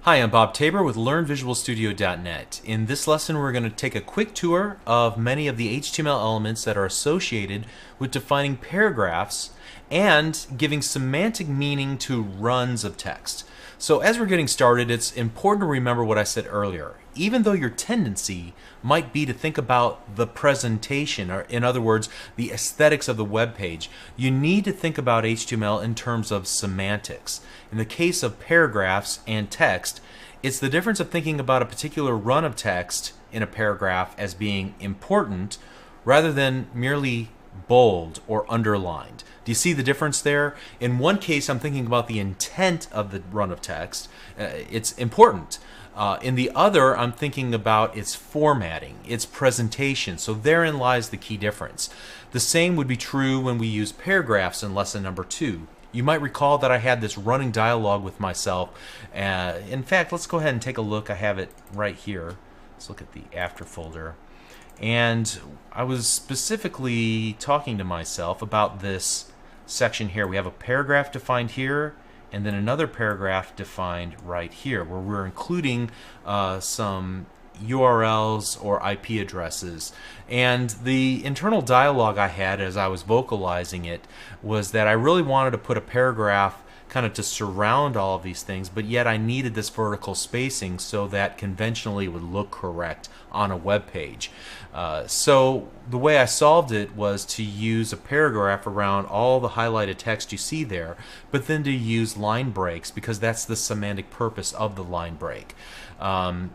Hi, I'm Bob Tabor with LearnVisualStudio.net. In this lesson, we're going to take a quick tour of many of the HTML elements that are associated with defining paragraphs and giving semantic meaning to runs of text. So as we're getting started, it's important to remember what I said earlier. Even though your tendency might be to think about the presentation, or in other words, the aesthetics of the web page, you need to think about HTML in terms of semantics. In the case of paragraphs and text, it's the difference of thinking about a particular run of text in a paragraph as being important rather than merely bold or underlined. Do you see the difference there? In one case, I'm thinking about the intent of the run of text. It's important. In the other, I'm thinking about its formatting, its presentation. So therein lies the key difference. The same would be true when we use paragraphs in lesson number 2. You might recall that I had this running dialogue with myself. In fact, let's go ahead and take a look. I have it right here. Let's look at the after folder. And I was specifically talking to myself about this section here. We have a paragraph defined here, and then another paragraph defined right here, where we're including some URLs or IP addresses. And the internal dialogue I had as I was vocalizing it was that I really wanted to put a paragraph kind of to surround all of these things, but yet I needed this vertical spacing so that conventionally it would look correct on a web page. So the way I solved it was to use a paragraph around all the highlighted text you see there, but then to use line breaks because that's the semantic purpose of the line break. So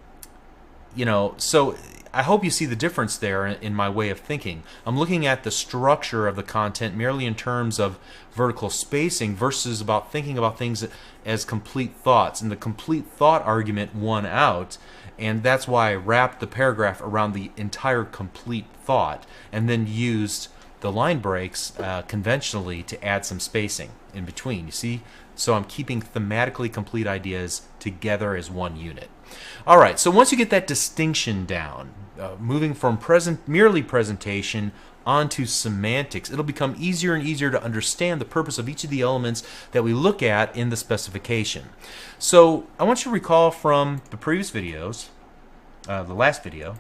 I hope you see the difference there in my way of thinking. I'm looking at the structure of the content merely in terms of vertical spacing versus thinking about things as complete thoughts. And the complete thought argument won out, and that's why I wrapped the paragraph around the entire complete thought and then used the line breaks conventionally to add some spacing in between. You see? So I'm keeping thematically complete ideas together as one unit. All right, so once you get that distinction down, moving from merely presentation onto semantics, it'll become easier and easier to understand the purpose of each of the elements that we look at in the specification. So I want you to recall from the previous videos, the last video,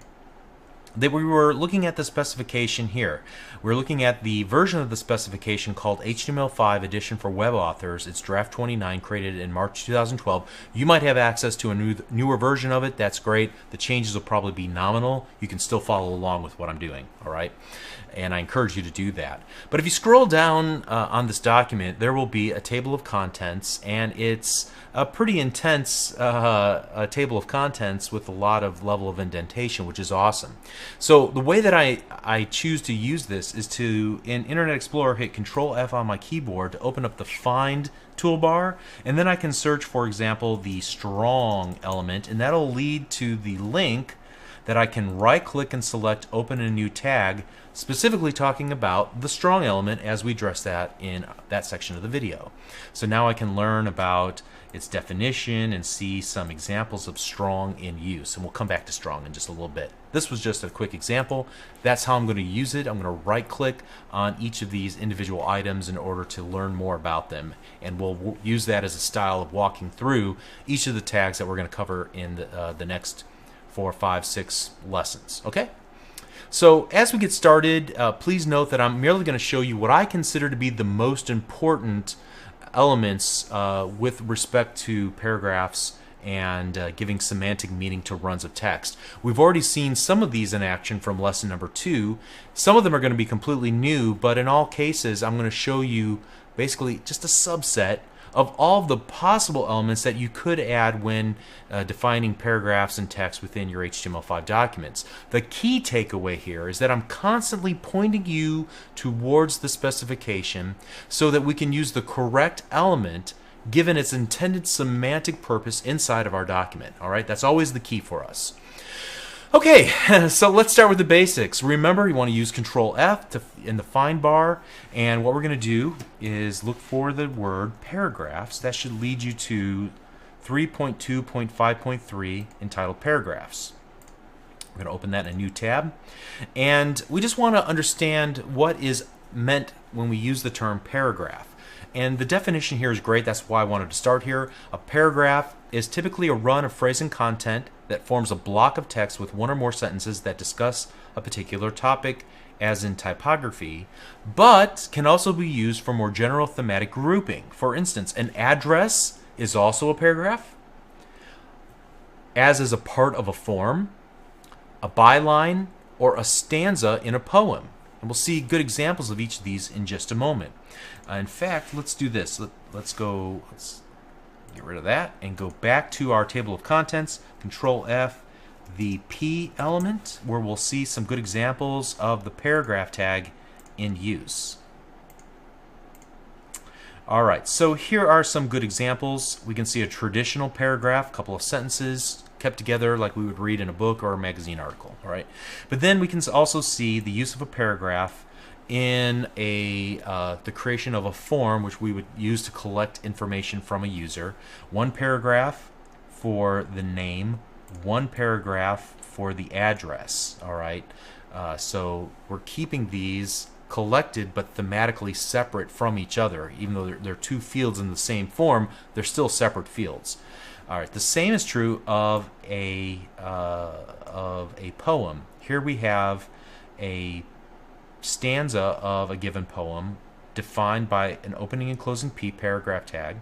that we were looking at the specification here. We're looking at the version of the specification called HTML5 Edition for Web Authors. It's draft 29, created in March 2012. You might have access to a newer version of it. That's great. The changes will probably be nominal. You can still follow along with what I'm doing, all right? And I encourage you to do that. But if you scroll down on this document, there will be a table of contents, and it's a pretty intense a table of contents with a lot of level of indentation, which is awesome. So the way that I choose to use this is to, in Internet Explorer, hit Control F on my keyboard to open up the Find toolbar, and then I can search, for example, the strong element, and that'll lead to the link that I can right-click and select Open a New Tag, specifically talking about the strong element as we address that in that section of the video. So now I can learn about its definition and see some examples of strong in use. And we'll come back to strong in just a little bit. This was just a quick example. That's how I'm going to use it. I'm going to right-click on each of these individual items in order to learn more about them. And we'll use that as a style of walking through each of the tags that we're going to cover in the next 4, 5, 6 lessons. Okay? So as we get started, please note that I'm merely going to show you what I consider to be the most important elements with respect to paragraphs and giving semantic meaning to runs of text. We've already seen some of these in action from lesson number 2. Some of them are going to be completely new, but in all cases I'm going to show you basically just a subset of all of the possible elements that you could add when defining paragraphs and text within your HTML5 documents. The key takeaway here is that I'm constantly pointing you towards the specification so that we can use the correct element given its intended semantic purpose inside of our document. All right, that's always the key for us. Okay, so let's start with the basics. Remember, you want to use Control F in the find bar, and what we're going to do is look for the word paragraphs. That should lead you to 3.2.5.3 entitled paragraphs. We're going to open that in a new tab, and we just want to understand what is meant when we use the term paragraph. And the definition here is great. That's why I wanted to start here. A paragraph is typically a run of phrase and content that forms a block of text with one or more sentences that discuss a particular topic, as in typography, but can also be used for more general thematic grouping. For instance, an address is also a paragraph, as is a part of a form, a byline, or a stanza in a poem. And we'll see good examples of each of these in just a moment. In fact, let's do this. Let's get rid of that and go back to our table of contents, Control F, the P element, where we'll see some good examples of the paragraph tag in use. All right, so here are some good examples. We can see a traditional paragraph, a couple of sentences kept together like we would read in a book or a magazine article. All right, but then we can also see the use of a paragraph in the creation of a form which we would use to collect information from a user. One paragraph for the name, one paragraph for the address. All right, so we're keeping these collected but thematically separate from each other. Even though they're two fields in the same form, they're still separate fields. All right, the same is true of a poem. Here we have a stanza of a given poem defined by an opening and closing P paragraph tag,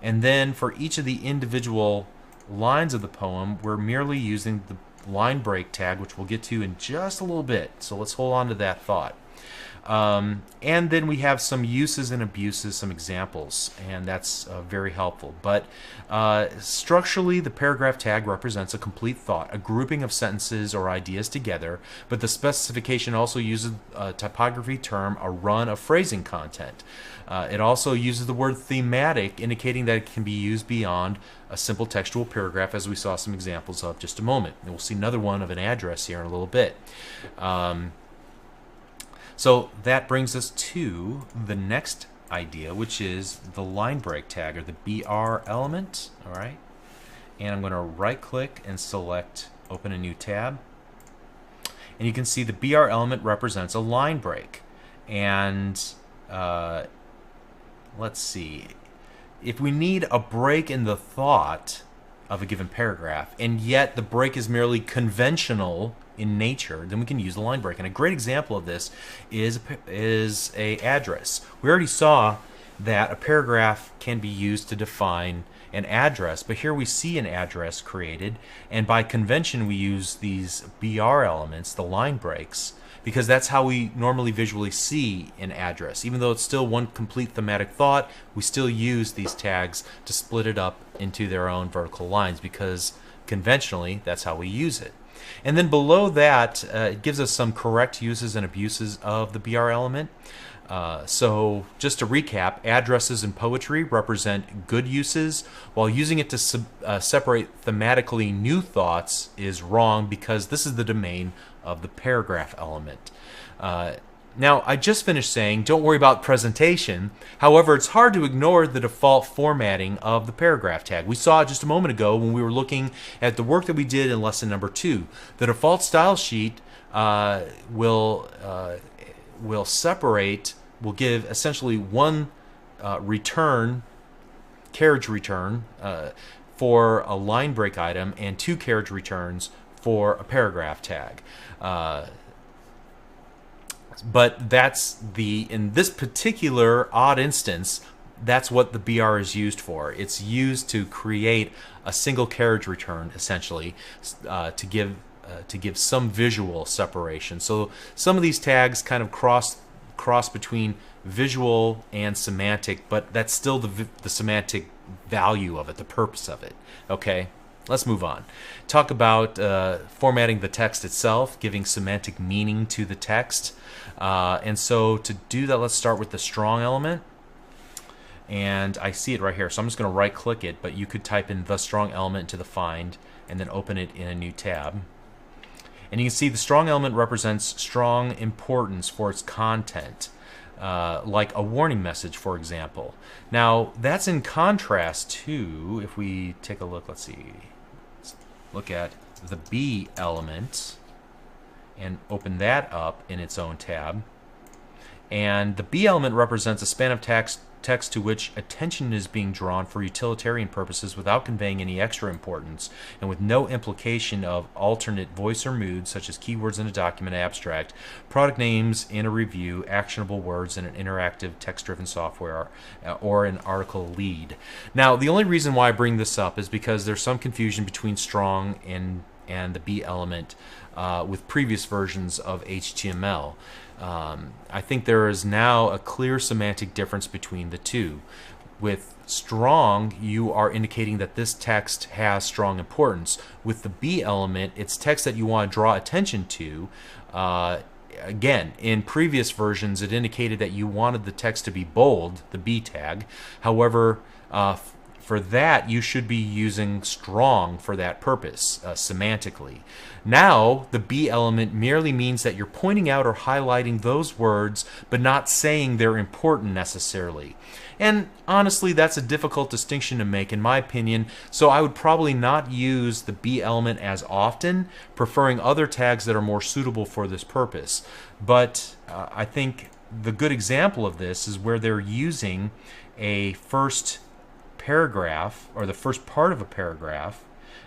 and then for each of the individual lines of the poem, we're merely using the line break tag, which we'll get to in just a little bit. So let's hold on to that thought. And then we have some uses and abuses, some examples, and that's very helpful. But structurally, the paragraph tag represents a complete thought, a grouping of sentences or ideas together, but the specification also uses a typography term, a run of phrasing content. It also uses the word thematic, indicating that it can be used beyond a simple textual paragraph, as we saw some examples of just a moment. And we'll see another one of an address here in a little bit. So that brings us to the next idea, which is the line break tag, or the BR element. All right, and I'm going to right click and select open a new tab, and you can see the BR element represents a line break. And let's see, if we need a break in the thought of a given paragraph, and yet the break is merely conventional in nature, then we can use the line break. And a great example of this is a address. We already saw that a paragraph can be used to define an address, but here we see an address created, and by convention we use these BR elements, the line breaks, because that's how we normally visually see an address. Even though it's still one complete thematic thought, we still use these tags to split it up into their own vertical lines, because conventionally that's how we use it. And then below that, it gives us some correct uses and abuses of the BR element. So just to recap, addresses in poetry represent good uses, while using it to separate thematically new thoughts is wrong, because this is the domain of the paragraph element. Now, I just finished saying, don't worry about presentation. However, it's hard to ignore the default formatting of the paragraph tag. We saw it just a moment ago when we were looking at the work that we did in lesson number 2. The default style sheet will give essentially one carriage return for a line break item, and 2 carriage returns for a paragraph tag. But that's in this particular odd instance, that's what the BR is used for. It's used to create a single carriage return, essentially, to give some visual separation. So some of these tags kind of cross between visual and semantic, but that's still the semantic value of it, the purpose of it. Okay, let's move on. Talk about formatting the text itself, giving semantic meaning to the text. And so to do that, let's start with the strong element. And I see it right here, so I'm just going to right click it, but you could type in the strong element into the find and then open it in a new tab. And you can see the strong element represents strong importance for its content, like a warning message, for example. Now, that's in contrast to, if we take a look, let's look at the B element and open that up in its own tab. And the B element represents a span of text text to which attention is being drawn for utilitarian purposes without conveying any extra importance, and with no implication of alternate voice or mood, such as keywords in a document abstract, product names in a review, actionable words in an interactive text-driven software, or an article lead. Now, the only reason why I bring this up is because there's some confusion between strong and the B element with previous versions of HTML. I think there is now a clear semantic difference between the two. With strong, you are indicating that this text has strong importance. With the B element, it's text that you want to draw attention to. Again, in previous versions, it indicated that you wanted the text to be bold, the B tag. However, for that, you should be using strong for that purpose, semantically. Now, the B element merely means that you're pointing out or highlighting those words, but not saying they're important necessarily. And honestly, that's a difficult distinction to make, in my opinion, so I would probably not use the B element as often, preferring other tags that are more suitable for this purpose. But I think the good example of this is where they're using a first paragraph, or the first part of a paragraph,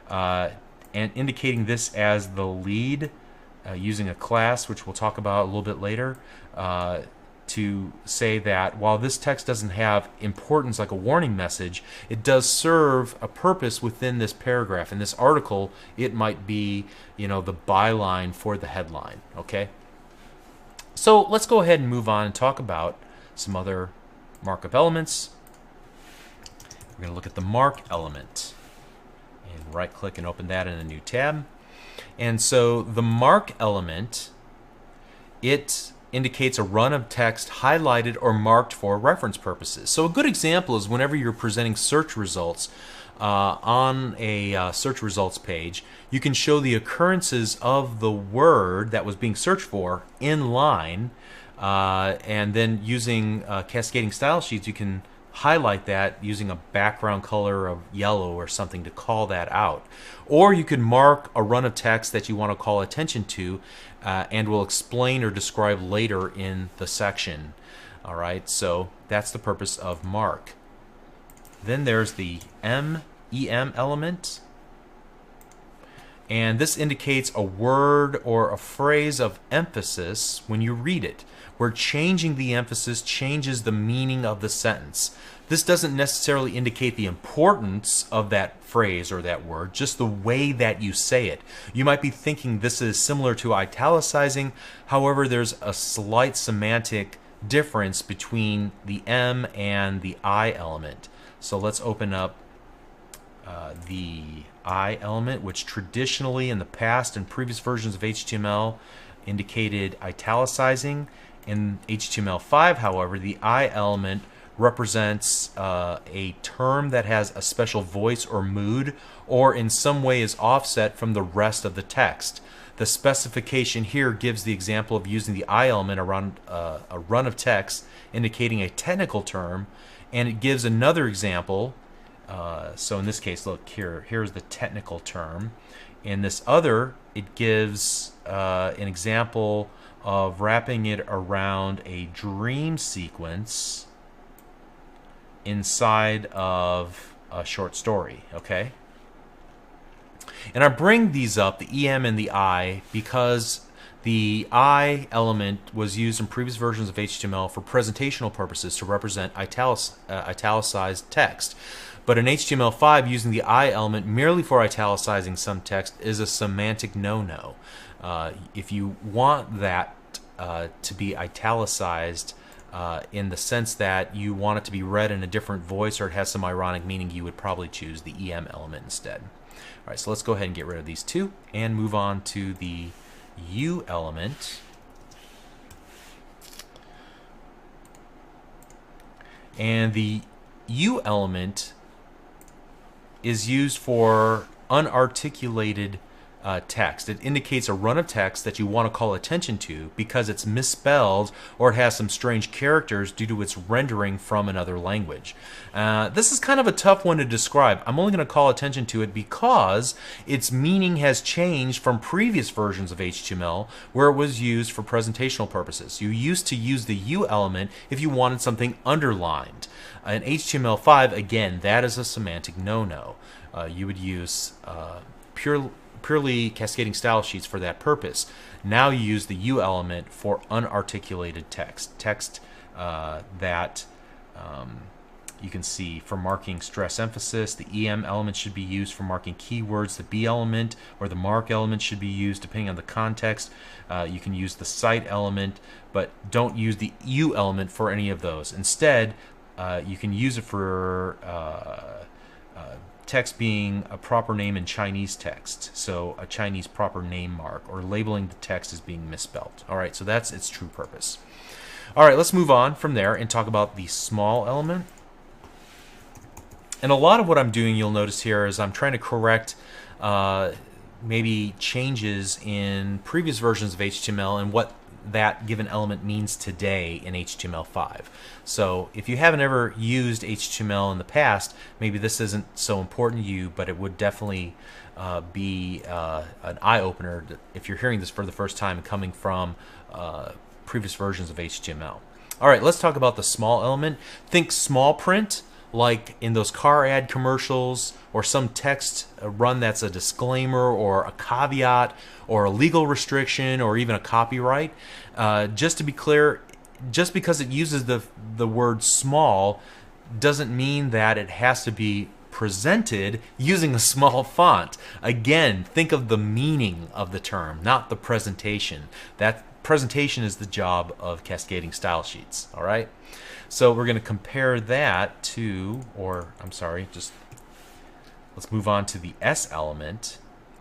and indicating this as the lead, using a class, which we'll talk about a little bit later, to say that while this text doesn't have importance like a warning message, it does serve a purpose within this paragraph. In this article, it might be, the byline for the headline. Okay, so let's go ahead and move on and talk about some other markup elements. We're going to look at the mark element, and right click and open that in a new tab. And so the mark element, it indicates a run of text highlighted or marked for reference purposes. So a good example is whenever you're presenting search results on a search results page, you can show the occurrences of the word that was being searched for in line, and then using cascading style sheets, you can highlight that using a background color of yellow or something to call that out. Or you could mark a run of text that you want to call attention to, and will explain or describe later in the section. All right, so that's the purpose of mark. Then there's the EM element, and this indicates a word or a phrase of emphasis when you read it, where changing the emphasis changes the meaning of the sentence. This doesn't necessarily indicate the importance of that phrase or that word, just the way that you say it. You might be thinking this is similar to italicizing, however, there's a slight semantic difference between the M and the I element. So let's open up the I element, which traditionally in the past and previous versions of HTML indicated italicizing. In HTML5, however, the I element represents a term that has a special voice or mood, or in some way is offset from the rest of the text. The specification here gives the example of using the I element around a run of text indicating a technical term, and it gives another example. So in this case, look here, here's the technical term. In this other, it gives an example of wrapping it around a dream sequence inside of a short story. Okay, and I bring these up, the EM and the I, because the I element was used in previous versions of HTML for presentational purposes to represent italicized text. But in HTML5, using the I element merely for italicizing some text is a semantic no-no. If you want that to be italicized in the sense that you want it to be read in a different voice or it has some ironic meaning, you would probably choose the EM element instead. All right, so let's go ahead and get rid of these two and move on to the U element. And the U element is used for unarticulated text. It indicates a run of text that you want to call attention to because it's misspelled or it has some strange characters due to its rendering from another language. This is kind of a tough one to describe. I'm only going to call attention to it because its meaning has changed from previous versions of HTML where it was used for presentational purposes. You used to use the U element if you wanted something underlined. In HTML5, again, that is a semantic no-no. You would use purely cascading style sheets for that purpose. Now you use the U element for unarticulated text that you can see for marking stress emphasis. The EM element should be used for marking keywords. The B element or the mark element should be used depending on the context. You can use the cite element, but don't use the U element for any of those. Instead, you can use it for text being a proper name in Chinese text, so a Chinese proper name mark, or labeling the text as being misspelled. All right, so that's its true purpose. All right, let's move on from there and talk about the small element. And a lot of what I'm doing, you'll notice here, is I'm trying to correct maybe changes in previous versions of HTML and what that given element means today in HTML5. So if you haven't ever used HTML in the past, maybe this isn't so important to you, but it would definitely be an eye-opener if you're hearing this for the first time coming from previous versions of HTML. All right, let's talk about the small element. Think small print, like in those car ad commercials, or some text run that's a disclaimer or a caveat or a legal restriction or even a copyright. Just to be clear, just because it uses the word small doesn't mean that it has to be presented using a small font. Again, think of the meaning of the term, not the presentation. That presentation is the job of cascading style sheets. All right? So we're going to compare that to, let's move on to the S element,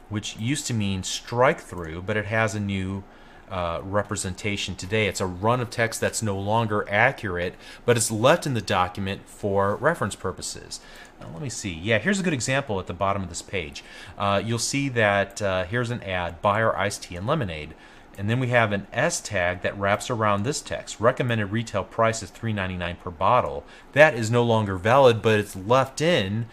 which used to mean strike through, but it has a new representation today. It's a run of text that's no longer accurate, but it's left in the document for reference purposes. Now, let me see. Yeah, here's a good example at the bottom of this page. You'll see that here's an ad, buy our iced tea and lemonade. And then we have an S tag that wraps around this text. Recommended retail price is $3.99 per bottle. That is no longer valid, but it's left in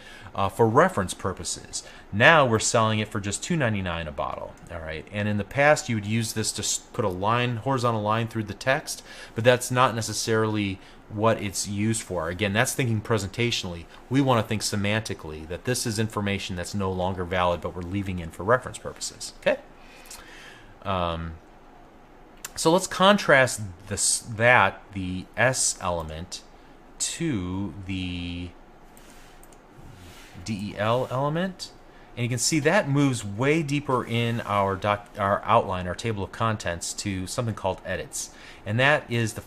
for reference purposes. Now we're selling it for just $2.99 a bottle. All right. And in the past, you would use this to put a line, horizontal line through the text, but that's not necessarily what it's used for. Again, that's thinking presentationally. We want to think semantically that this is information that's no longer valid, but we're leaving in for reference purposes. Okay. So let's contrast the S element to the DEL element, and you can see that moves way deeper in our outline, our table of contents, to something called edits, and that is the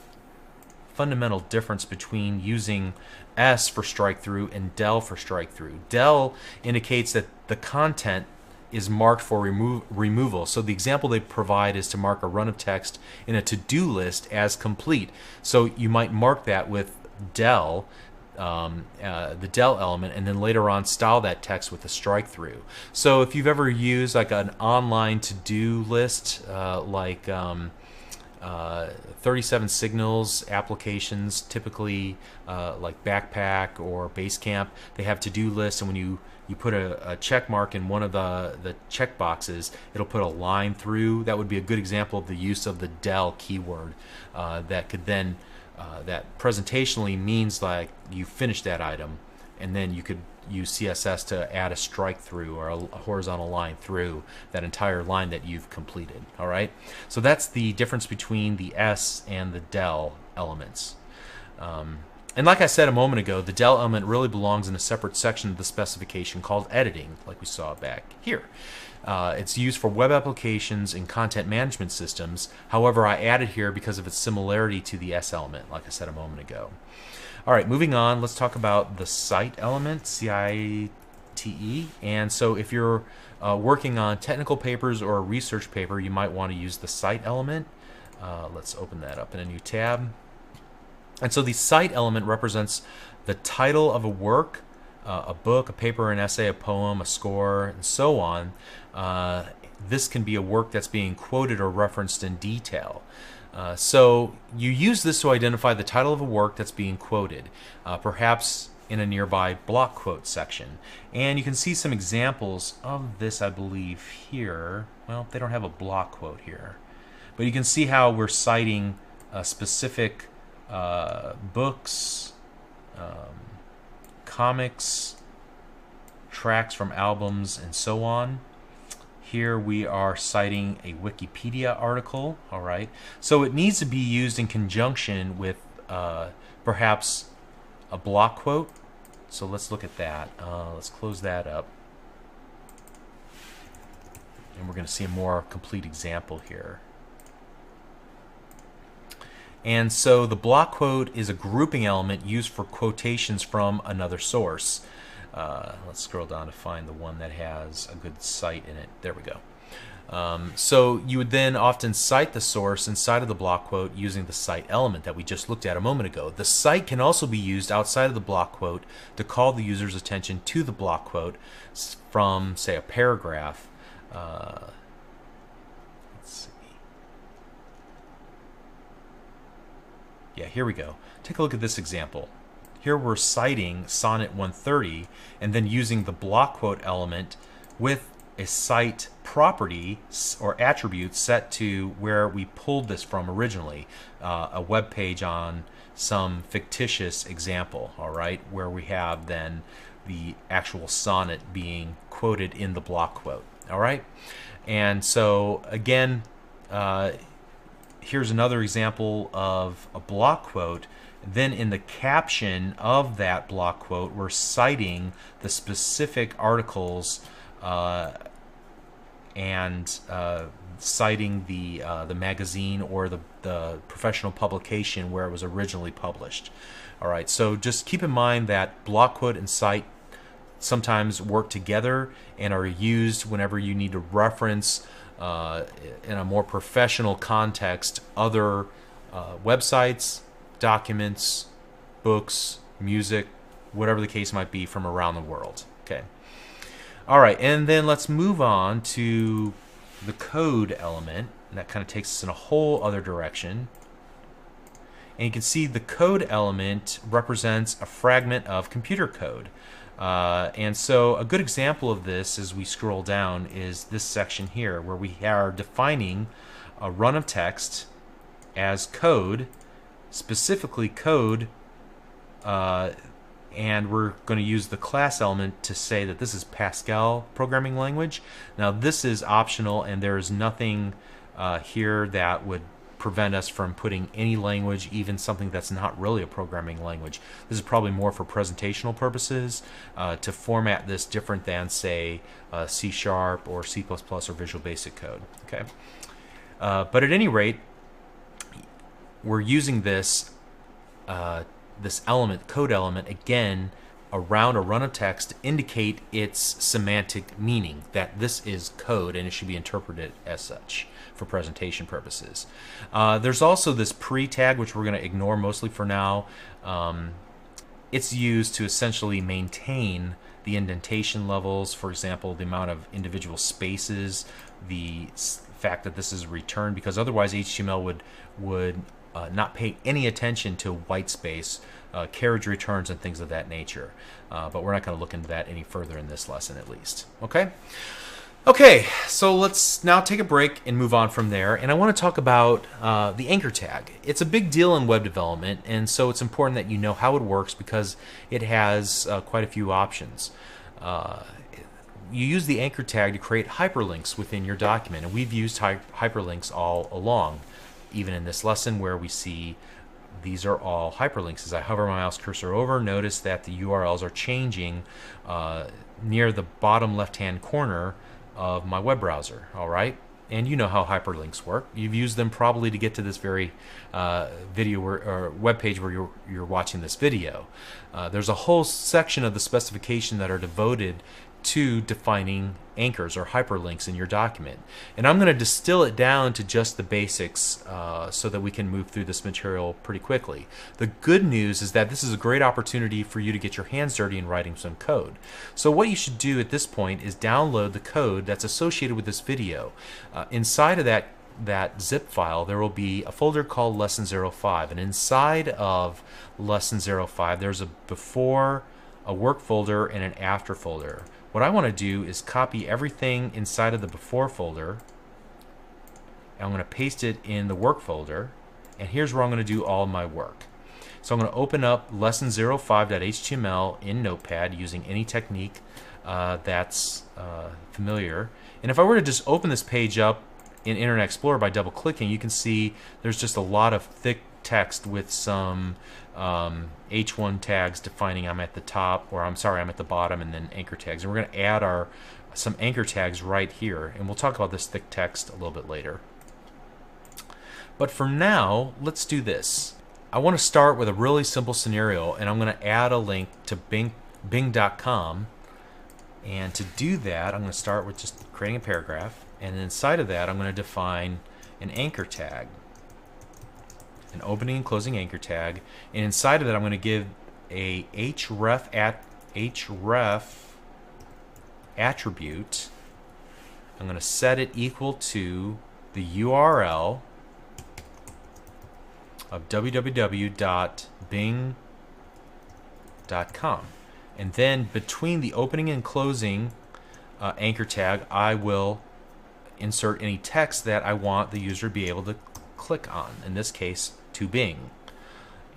fundamental difference between using S for strike through and DEL for strike through. DEL indicates that the content is marked for removal. So the example they provide is to mark a run of text in a to-do list as complete. So you might mark that with DEL, the DEL element, and then later on style that text with a strike through. So if you've ever used like an online to-do list, like 37 Signals applications, typically like Backpack or Basecamp, they have to-do lists, and when you put a check mark in one of the check boxes, it'll put a line through. That would be a good example of the use of the DEL keyword that could then, that presentationally means like you finished that item, and then you could use CSS to add a strike through or a horizontal line through that entire line that you've completed. All right, so that's the difference between the S and the DEL elements. And like I said a moment ago, the DEL element really belongs in a separate section of the specification called editing, like we saw back here. It's used for web applications and content management systems. However, I added here because of its similarity to the S element, like I said a moment ago. All right, moving on, let's talk about the cite element, C-I-T-E. And so if you're working on technical papers or a research paper, you might want to use the cite element. Let's open that up in a new tab. And so the cite element represents the title of a work, a book, a paper, an essay, a poem, a score, and so on. this can be a work that's being quoted or referenced in detail. So you use this to identify the title of a work that's being quoted, perhaps in a nearby block quote section. And you can see some examples of this, I believe, here. Well, they don't have a block quote here. But you can see how we're citing specific books, comics, tracks from albums, and so on. Here we are citing a Wikipedia article, all right? So it needs to be used in conjunction with perhaps a block quote. So let's look at that. Let's close that up. And we're going to see a more complete example here. And so the block quote is a grouping element used for quotations from another source. Let's scroll down to find the one that has a good cite in it. There we go. So you would then often cite the source inside of the block quote using the cite element that we just looked at a moment ago. The cite can also be used outside of the block quote to call the user's attention to the block quote from, say, a paragraph. Let's see. Yeah, here we go. Take a look at this example. Here we're citing Sonnet 130 and then using the block quote element with a cite property or attribute set to where we pulled this from originally, a web page on some fictitious example, all right, where we have then the actual sonnet being quoted in the block quote, all right? And so again, here's another example of a block quote. Then in the caption of that block quote, we're citing the specific articles and citing the magazine or the professional publication where it was originally published. All right, so just keep in mind that block quote and cite sometimes work together and are used whenever you need to reference in a more professional context other websites, documents, books, music, whatever the case might be from around the world. Okay. All right, and then let's move on to the code element. And that kind of takes us in a whole other direction. And you can see the code element represents a fragment of computer code. And so a good example of this as we scroll down is this section here where we are defining a run of text as code, specifically code, and we're going to use the class element to say that this is Pascal programming language. Now this is optional and there is nothing here that would prevent us from putting any language, even something that's not really a programming language. This is probably more for presentational purposes to format this different than, say, C# or C++ or Visual Basic Code. Okay, but at any rate, we're using this this element, code element, again around a run of text to indicate its semantic meaning, that this is code and it should be interpreted as such for presentation purposes. There's also this pre-tag, which we're going to ignore mostly for now. It's used to essentially maintain the indentation levels, for example, the amount of individual spaces, the fact that this is returned, because otherwise HTML would not pay any attention to white space, carriage returns, and things of that nature. But we're not going to look into that any further in this lesson, at least. Okay? Okay, so let's now take a break and move on from there. And I want to talk about the anchor tag. It's a big deal in web development, and so it's important that you know how it works because it has quite a few options. You use the anchor tag to create hyperlinks within your document, and we've used hyperlinks all along, even in this lesson where we see these are all hyperlinks. As I hover my mouse cursor over, notice that the URLs are changing near the bottom left-hand corner of my web browser. All right, and you know how hyperlinks work. You've used them probably to get to this very video or web page where you're watching this video. There's a whole section of the specification that are devoted to defining anchors or hyperlinks in your document. And I'm going to distill it down to just the basics so that we can move through this material pretty quickly. The good news is that this is a great opportunity for you to get your hands dirty in writing some code. So what you should do at this point is download the code that's associated with this video. Inside of that zip file, there will be a folder called Lesson 05, and inside of Lesson 05 there's a before, a work folder, and an after folder. What I want to do is copy everything inside of the before folder, and I'm going to paste it in the work folder, and here's where I'm going to do all my work. So I'm going to open up lesson05.html in Notepad using any technique that's familiar. And if I were to just open this page up in Internet Explorer by double clicking, you can see there's just a lot of thick text with some H1 tags defining I'm at the top, or I'm at the bottom, and then anchor tags. And we're going to add some anchor tags right here, and we'll talk about this thick text a little bit later. But for now, let's do this. I want to start with a really simple scenario, and I'm going to add a link to Bing.com. And to do that, I'm going to start with just creating a paragraph, and inside of that I'm going to define an anchor tag, an opening and closing anchor tag, and inside of that I'm going to give a href attribute. I'm going to set it equal to the URL of www.bing.com. And then between the opening and closing anchor tag, I will insert any text that I want the user to be able to click on, in this case to Bing.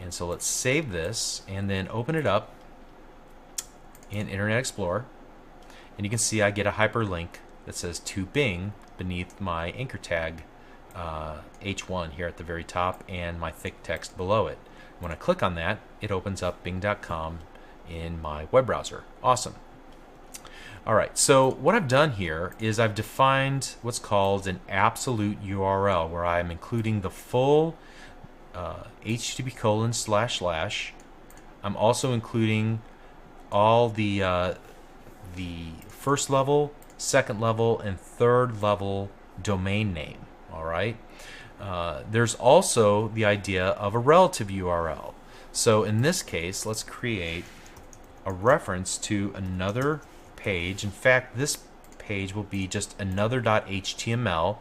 And so let's save this and then open it up in Internet Explorer, and you can see I get a hyperlink that says to Bing beneath my anchor tag H1 here at the very top and my thick text below it. When I click on that, it opens up Bing.com in my web browser. Awesome. Alright, so what I've done here is I've defined what's called an absolute URL, where I'm including the full http://. I'm also including all the first level, second level, and third level domain name. Alright, there's also the idea of a relative URL. So in this case, let's create a reference to another page. In fact, this page will be just another.html,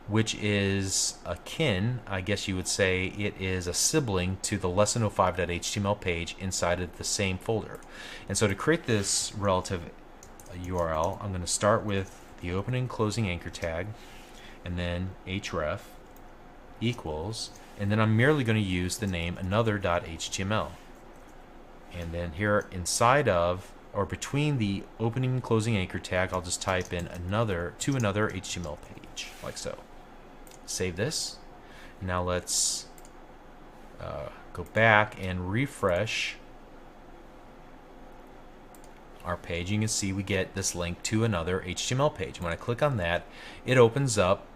which is akin, I guess you would say, it is a sibling to the lesson05.html page inside of the same folder. And so to create this relative URL, I'm going to start with the opening and closing anchor tag, and then href equals, and then I'm merely going to use the name another.html. And then here inside of, or between the opening and closing anchor tag, I'll just type in another HTML page, like so. Save this. Now let's go back and refresh our page. You can see we get this link to another HTML page. When I click on that, it opens up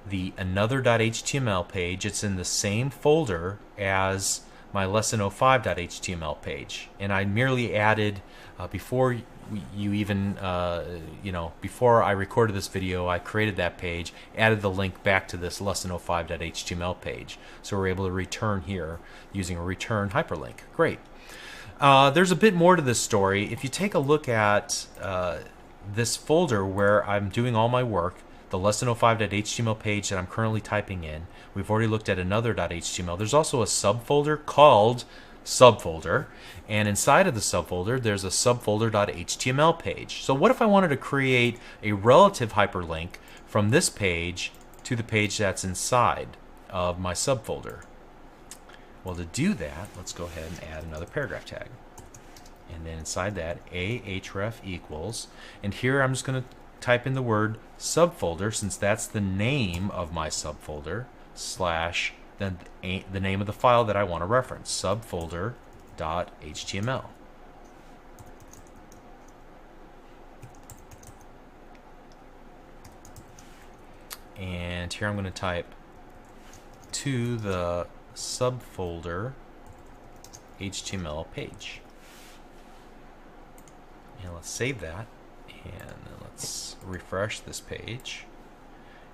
the another.html page. It's in the same folder as my lesson05.html page, and I merely added before you even before I recorded this video, I created that page, added the link back to this lesson05.html page, so we're able to return here using a return hyperlink. Great. There's a bit more to this story. If you take a look at this folder where I'm doing all my work, the lesson05.html page that I'm currently typing in, we've already looked at another.html. There's also a subfolder called subfolder, and inside of the subfolder there's a subfolder.html page. So what if I wanted to create a relative hyperlink from this page to the page that's inside of my subfolder? Well, to do that, let's go ahead and add another paragraph tag, and then inside that href equals, and here I'm just going to type in the word subfolder, since that's the name of my subfolder, slash then the name of the file that I want to reference, subfolder.html. And here I'm going to type to the subfolder HTML page. And let's save that And let's refresh this page.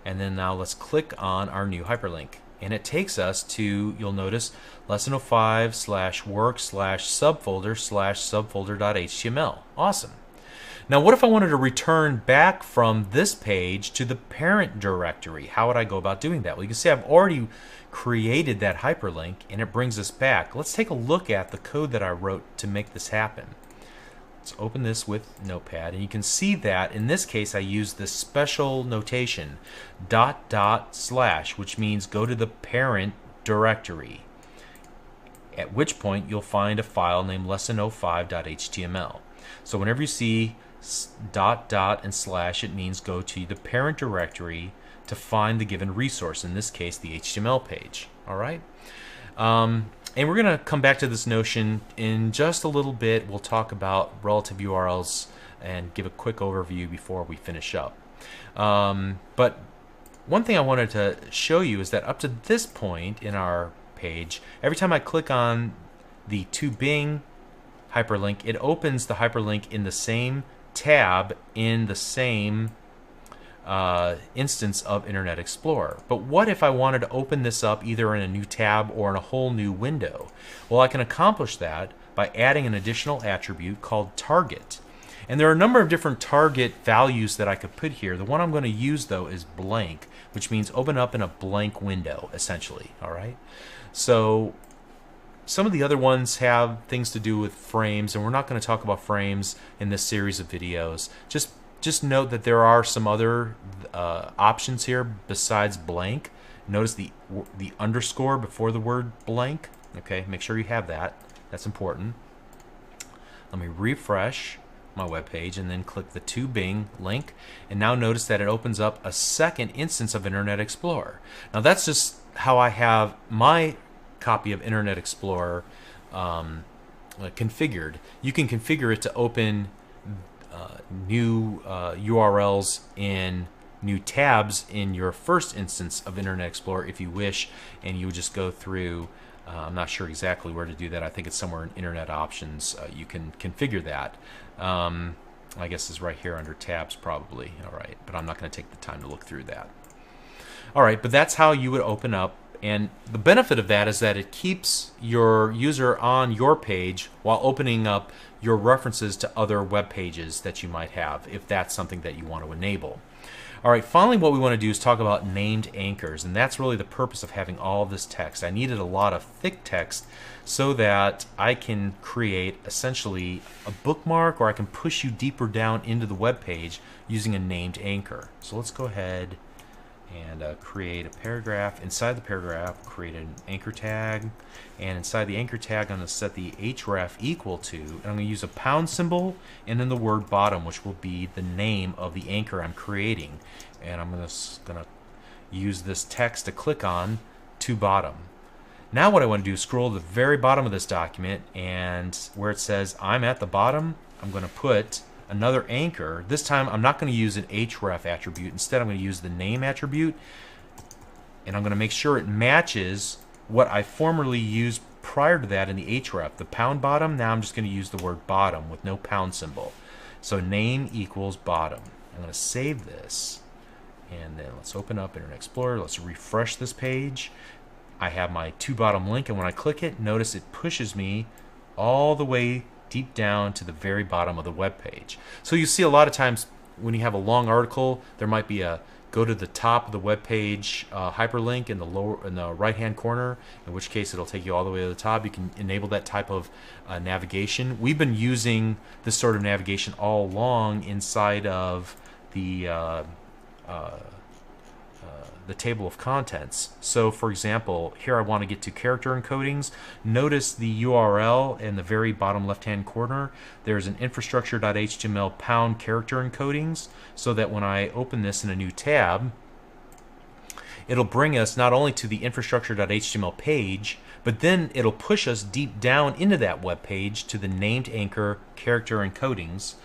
And then now let's click on our new hyperlink. And it takes us to, you'll notice, lesson 05/work/subfolder/subfolder.html. Awesome. Now what if I wanted to return back from this page to the parent directory? How would I go about doing that? Well, you can see I've already created that hyperlink and it brings us back. Let's take a look at the code that I wrote to make this happen. Let's open this with Notepad, and you can see that in this case I use this special notation // which means go to the parent directory, at which point you'll find a file named lesson05.html. So whenever you see .. and / it means go to the parent directory to find the given resource, in this case the HTML page. Alright? And we're going to come back to this notion in just a little bit. We'll talk about relative URLs and give a quick overview before we finish up. But one thing I wanted to show you is that up to this point in our page, every time I click on the to Bing hyperlink, it opens the hyperlink in the same tab in the same instance of Internet Explorer. But what if I wanted to open this up either in a new tab or in a whole new window? Well, I can accomplish that by adding an additional attribute called target. And there are a number of different target values that I could put here. The one I'm going to use though is blank, which means open up in a blank window essentially. Alright, so some of the other ones have things to do with frames, and we're not going to talk about frames in this series of videos. Just note that there are some other options here besides blank. Notice the underscore before the word blank. Okay, make sure you have that. That's important. Let me refresh my web page and then click the to Bing link, and now notice that it opens up a second instance of Internet Explorer. Now that's just how I have my copy of Internet Explorer configured. You can configure it to open new URLs in new tabs in your first instance of Internet Explorer if you wish, and you would just go through, I'm not sure exactly where to do that. I think it's somewhere in Internet Options. You can configure that. I guess it's right here under tabs probably. Alright, but I'm not going to take the time to look through that. Alright, but that's how you would open up, and the benefit of that is that it keeps your user on your page while opening up your references to other web pages that you might have, if that's something that you want to enable. Alright, finally what we want to do is talk about named anchors, and that's really the purpose of having all of this text. I needed a lot of thick text so that I can create essentially a bookmark, or I can push you deeper down into the web page using a named anchor. So let's go ahead and create a paragraph. Inside the paragraph, create an anchor tag, and inside the anchor tag I'm going to set the href equal to, and I'm going to use a pound symbol and then the word bottom, which will be the name of the anchor I'm creating, and I'm going to use this text to click on to bottom. Now what I want to do is scroll to the very bottom of this document, and where it says I'm at the bottom, I'm going to put another anchor. This time I'm not going to use an href attribute. Instead I'm going to use the name attribute, and I'm going to make sure it matches what I formerly used prior to that in the href, the pound bottom. Now I'm just going to use the word bottom with no pound symbol. So name equals bottom. I'm going to save this, and then let's open up Internet Explorer. Let's refresh this page. I have my to bottom link, and when I click it, notice it pushes me all the way deep down to the very bottom of the web page. So you see a lot of times when you have a long article, there might be a go to the top of the web page hyperlink in the right hand corner, in which case it'll take you all the way to the top. You can enable that type of navigation. We've been using this sort of navigation all along inside of the table of contents. So for example, here I want to get to character encodings. Notice the URL in the very bottom left hand corner. There's an infrastructure.html pound character encodings, so that when I open this in a new tab, it'll bring us not only to the infrastructure.html page, but then it'll push us deep down into that web page to the named anchor character encodings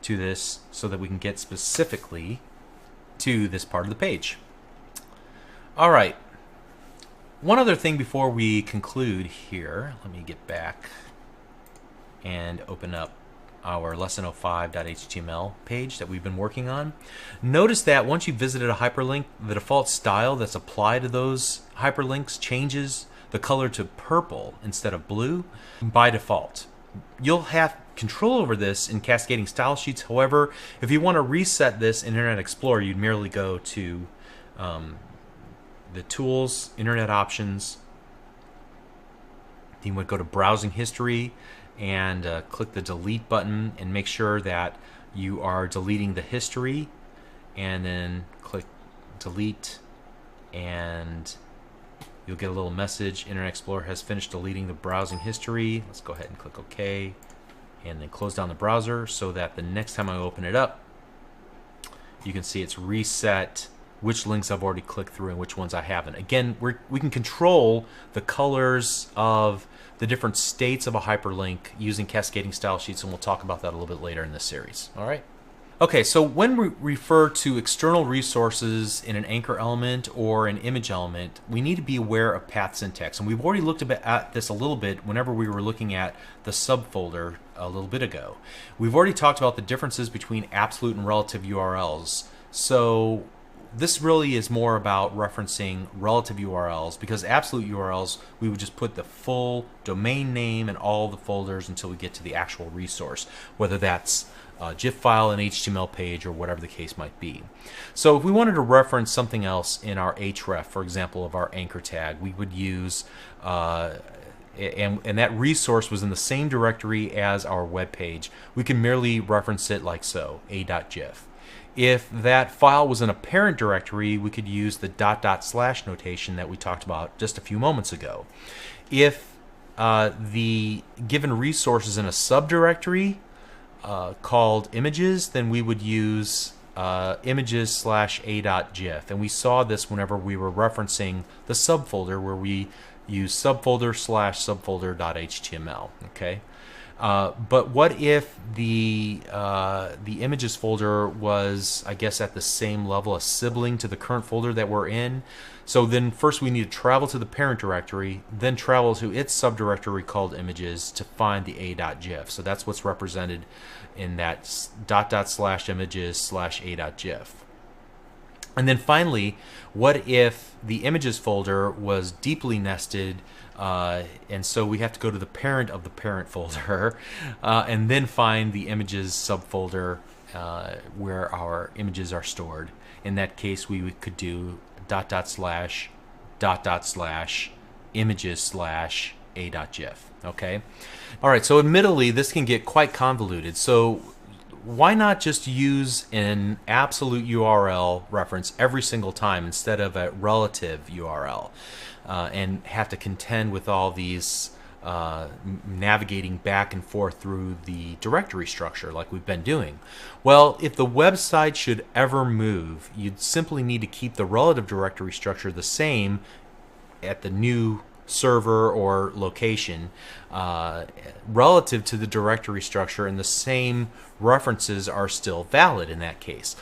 to this, so that we can get specifically to this part of the page. Alright, one other thing before we conclude here. Let me get back and open up our lesson05.html page that we've been working on. Notice that once you've visited a hyperlink, the default style that's applied to those hyperlinks changes the color to purple instead of blue by default. You'll have control over this in cascading style sheets. However, if you want to reset this in Internet Explorer, you'd merely go to the Tools, Internet Options. You would go to Browsing History and click the Delete button and make sure that you are deleting the history, and then click Delete, and you'll get a little message. Internet Explorer has finished deleting the browsing history. Let's go ahead and click OK, and then close down the browser so that the next time I open it up, you can see it's reset which links I've already clicked through and which ones I haven't. Again, we can control the colors of the different states of a hyperlink using cascading style sheets, and we'll talk about that a little bit later in this series. All right. Okay, so when we refer to external resources in an anchor element or an image element, we need to be aware of path syntax. And we've already looked at this a little bit whenever we were looking at the subfolder a little bit ago. We've already talked about the differences between absolute and relative URLs. So this really is more about referencing relative URLs, because absolute URLs, we would just put the full domain name and all the folders until we get to the actual resource, whether that's a GIF file, an HTML page, or whatever the case might be. So if we wanted to reference something else in our href, for example, of our anchor tag, we would use, and that resource was in the same directory as our web page, we can merely reference it like so, a.gif. If that file was in a parent directory, we could use the .. notation that we talked about just a few moments ago. If the given resource is in a subdirectory called images, then we would use images/a.gif. And we saw this whenever we were referencing the subfolder, where we use subfolder/subfolder.html. Okay. But what if the images folder was, I guess, at the same level, a sibling to the current folder that we're in? So then first we need to travel to the parent directory, then travel to its subdirectory called images to find the a.gif. So that's what's represented in that ../images/a.gif. And then finally, what if the images folder was deeply nested, and so we have to go to the parent of the parent folder and then find the images subfolder where our images are stored. In that case, we could do ../images/a.gif. Okay? All right, so admittedly, this can get quite convoluted. So why not just use an absolute URL reference every single time instead of a relative URL and have to contend with all these navigating back and forth through the directory structure like we've been doing? Well, if the website should ever move, you'd simply need to keep the relative directory structure the same at the new server or location relative to the directory structure, and the same references are still valid in that case.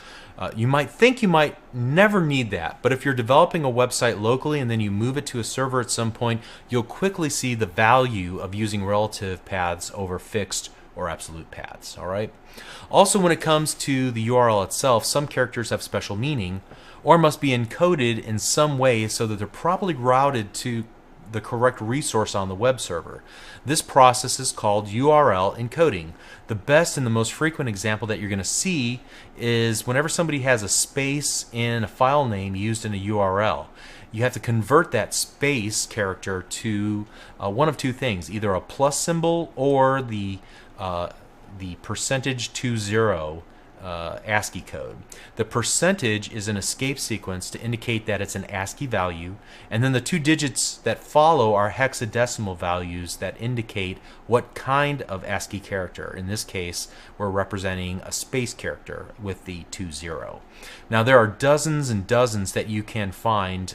You might think you might never need that, but if you're developing a website locally and then you move it to a server at some point, you'll quickly see the value of using relative paths over fixed or absolute paths. All right. Also, when it comes to the URL itself, some characters have special meaning or must be encoded in some way so that they're properly routed to the correct resource on the web server. This process is called URL encoding. The best and the most frequent example that you're going to see is whenever somebody has a space in a file name used in a URL. You have to convert that space character to one of two things, either a plus symbol or the %20 ASCII code. The percentage is an escape sequence to indicate that it's an ASCII value, and then the two digits that follow are hexadecimal values that indicate what kind of ASCII character. In this case, we're representing a space character with the 20. Now, there are dozens and dozens that you can find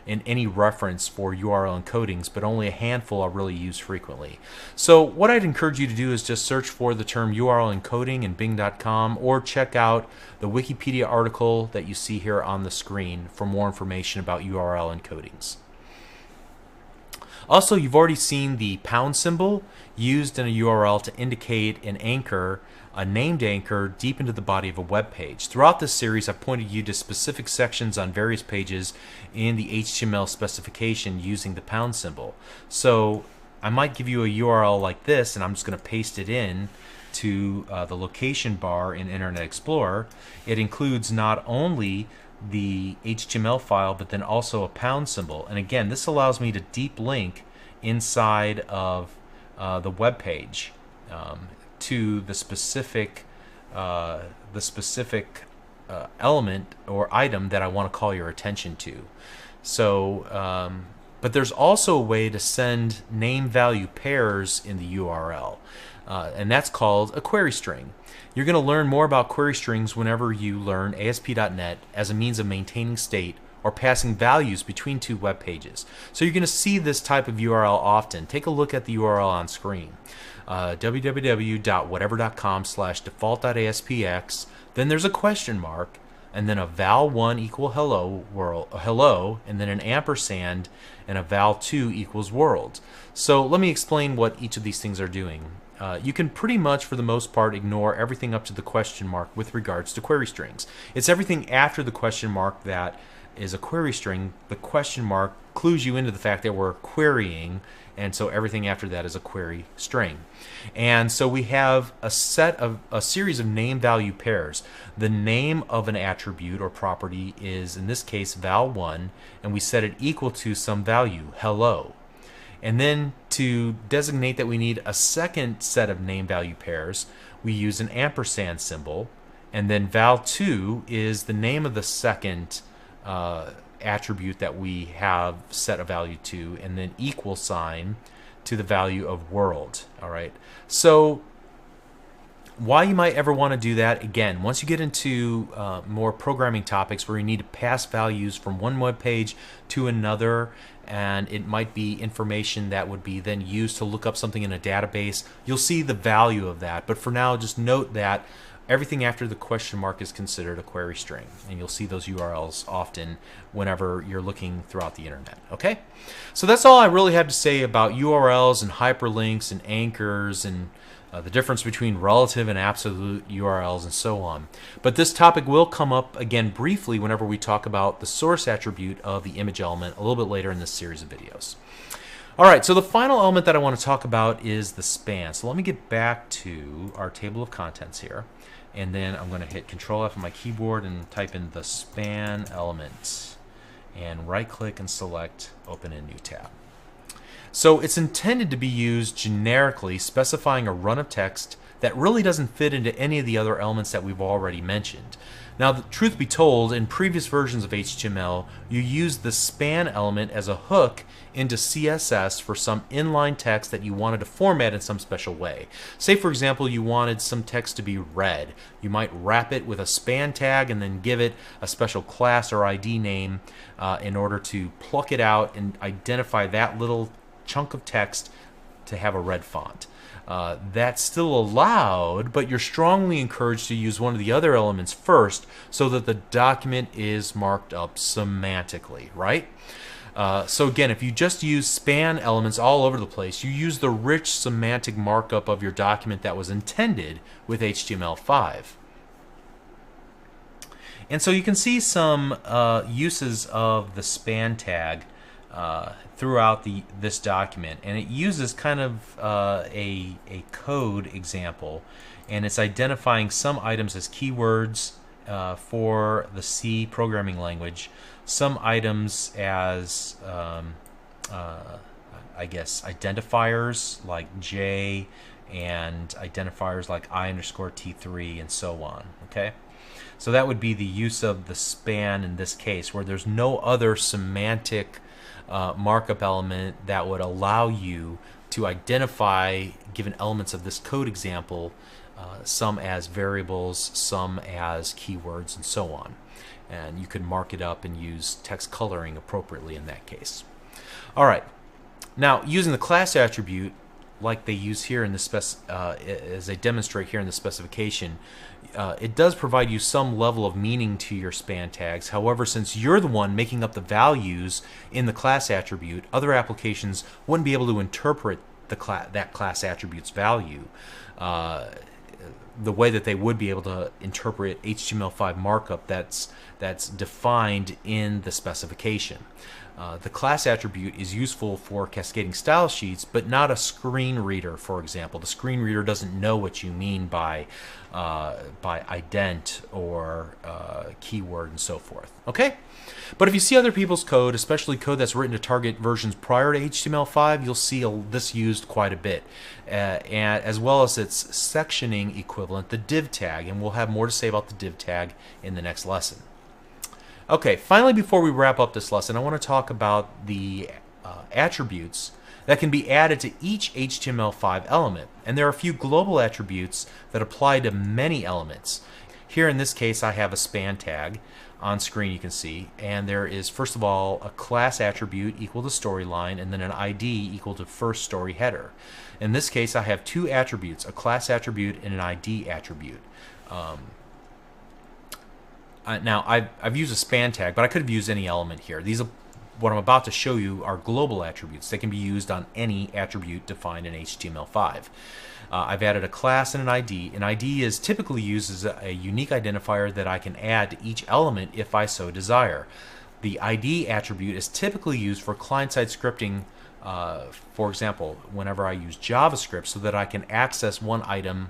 in any reference for URL encodings, but only a handful are really used frequently. So what I'd encourage you to do is just search for the term URL encoding in Bing.com, or check out the Wikipedia article that you see here on the screen for more information about URL encodings. Also, you've already seen the pound symbol used in a URL to indicate an anchor, a named anchor, deep into the body of a web page. Throughout this series, I've pointed you to specific sections on various pages in the HTML specification using the pound symbol. So I might give you a URL like this, and I'm just going to paste it in to the location bar in Internet Explorer. It includes not only the HTML file, but then also a pound symbol. And again, this allows me to deep link inside of the web page to the specific element or item that I want to call your attention to. So, but there's also a way to send name-value pairs in the URL, and that's called a query string. You're going to learn more about query strings whenever you learn ASP.NET as a means of maintaining state or passing values between two web pages. So you're going to see this type of URL often. Take a look at the URL on screen. www.whatever.com/default.aspx. Then there's a question mark, and then a val1 equal hello world, hello, and then an ampersand, and a val2 equals world. So let me explain what each of these things are doing. You can pretty much, for the most part, ignore everything up to the question mark with regards to query strings. It's everything after the question mark that is a query string. The question mark clues you into the fact that we're querying, and so everything after that is a query string. And so we have a series of name-value pairs. The name of an attribute or property is, in this case, val1, and we set it equal to some value, hello. And then to designate that we need a second set of name-value pairs, we use an ampersand symbol, and then val2 is the name of the second attribute that we have set a value to, and then equal sign to the value of world. All right. So why you might ever want to do that, again, once you get into more programming topics where you need to pass values from one web page to another, and it might be information that would be then used to look up something in a database, you'll see the value of that. But for now, just note that everything after the question mark is considered a query string, and you'll see those URLs often whenever you're looking throughout the internet. Okay, so that's all I really have to say about URLs and hyperlinks and anchors and the difference between relative and absolute URLs and so on. But this topic will come up again briefly whenever we talk about the source attribute of the image element a little bit later in this series of videos. All right, so the final element that I want to talk about is the span. So let me get back to our table of contents here, and then I'm going to hit Control F on my keyboard and type in the span element, and right click and select Open in New Tab. So it's intended to be used generically, specifying a run of text that really doesn't fit into any of the other elements that we've already mentioned. Now, the truth be told, in previous versions of HTML, you used the span element as a hook into CSS for some inline text that you wanted to format in some special way. Say, for example, you wanted some text to be red. You might wrap it with a span tag and then give it a special class or ID name in order to pluck it out and identify that little chunk of text to have a red font. That's still allowed, but you're strongly encouraged to use one of the other elements first so that the document is marked up semantically, right? So again, if you just use span elements all over the place, you use the rich semantic markup of your document that was intended with HTML5. And so you can see some uses of the span tag throughout this document, and it uses kind of a code example, and it's identifying some items as keywords for the C programming language, some items as I guess identifiers like J, and identifiers like I_T3 and so on. Okay, so that would be the use of the span in this case, where there's no other semantic markup element that would allow you to identify given elements of this code example, some as variables, some as keywords, and so on. And you could mark it up and use text coloring appropriately in that case. All right, now using the class attribute, like they use here in the as they demonstrate here in the specification, it does provide you some level of meaning to your span tags. However, since you're the one making up the values in the class attribute, other applications wouldn't be able to interpret that class attribute's value the way that they would be able to interpret HTML5 markup that's defined in the specification. The class attribute is useful for cascading style sheets, but not a screen reader, for example. The screen reader doesn't know what you mean by ident or keyword and so forth. Okay? But if you see other people's code, especially code that's written to target versions prior to HTML5, you'll see this used quite a bit, and as well as its sectioning equivalent, the div tag, and we'll have more to say about the div tag in the next lesson. Okay, finally, before we wrap up this lesson, I want to talk about the attributes that can be added to each HTML5 element. And there are a few global attributes that apply to many elements. Here in this case, I have a span tag on screen, you can see, and there is, first of all, a class attribute equal to storyline, and then an ID equal to first story header. In this case, I have two attributes, a class attribute and an ID attribute. Now, I've used a span tag, but I could have used any element here. What I'm about to show you are global attributes. They can be used on any attribute defined in HTML5. I've added a class and an ID. An ID is typically used as a unique identifier that I can add to each element if I so desire. The ID attribute is typically used for client-side scripting, for example, whenever I use JavaScript, so that I can access one item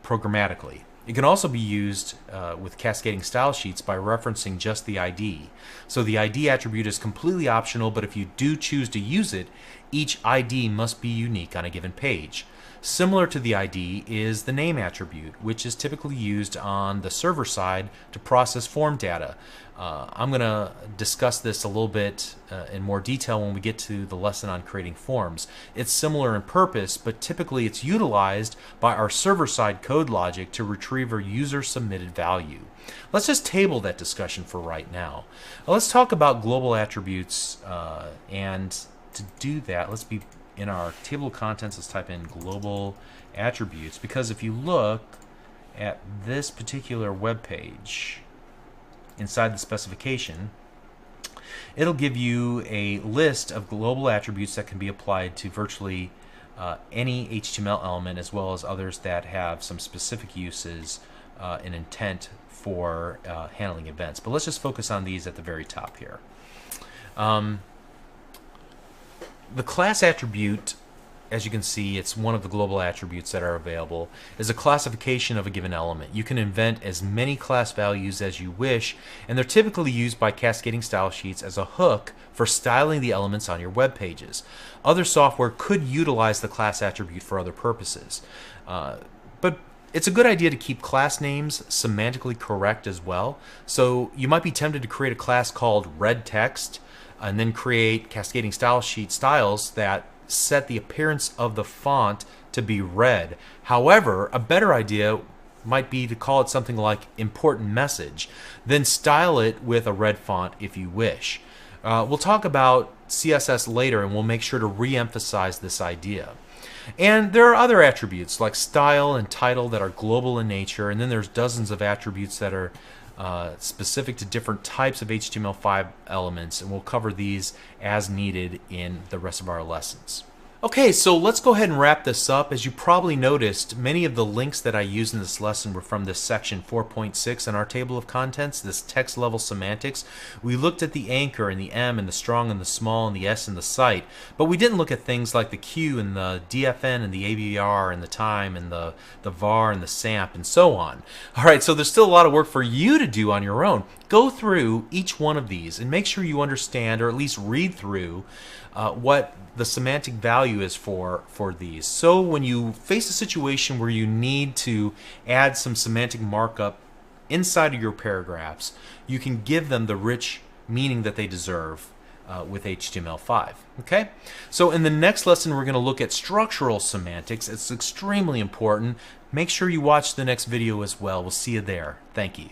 programmatically. It can also be used with cascading style sheets by referencing just the ID. So the ID attribute is completely optional, but if you do choose to use it, each ID must be unique on a given page. Similar to the ID is the name attribute, which is typically used on the server side to process form data. I'm going to discuss this a little bit in more detail when we get to the lesson on creating forms. It's similar in purpose, but typically it's utilized by our server-side code logic to retrieve a user-submitted value. Let's just table that discussion for right now. Let's talk about global attributes, and to do that, let's be in our table of contents, let's type in global attributes, because if you look at this particular web page inside the specification, it'll give you a list of global attributes that can be applied to virtually any HTML element, as well as others that have some specific uses and intent for handling events. But let's just focus on these at the very top here. The class attribute, as you can see, it's one of the global attributes that are available, is a classification of a given element. You can invent as many class values as you wish, and they're typically used by cascading style sheets as a hook for styling the elements on your web pages. Other software could utilize the class attribute for other purposes. But it's a good idea to keep class names semantically correct as well. So you might be tempted to create a class called red text, and then create cascading style sheet styles that set the appearance of the font to be red. However, a better idea might be to call it something like important message, then style it with a red font if you wish. We'll talk about CSS later, and we'll make sure to re-emphasize this idea. And there are other attributes like style and title that are global in nature, and then there's dozens of attributes that are specific to different types of HTML5 elements, and we'll cover these as needed in the rest of our lessons. Okay, so let's go ahead and wrap this up. As you probably noticed, many of the links that I used in this lesson were from this section 4.6 in our table of contents, this text level semantics. We looked at the anchor and the M and the strong and the small and the S and the cite, but we didn't look at things like the Q and the DFN and the ABR and the time and the var and the SAMP and so on. All right, so there's still a lot of work for you to do on your own. Go through each one of these and make sure you understand, or at least read through, what the semantic value is for these. So when you face a situation where you need to add some semantic markup inside of your paragraphs, you can give them the rich meaning that they deserve with HTML5. Okay? So in the next lesson, we're going to look at structural semantics. It's extremely important. Make sure you watch the next video as well. We'll see you there. Thank you.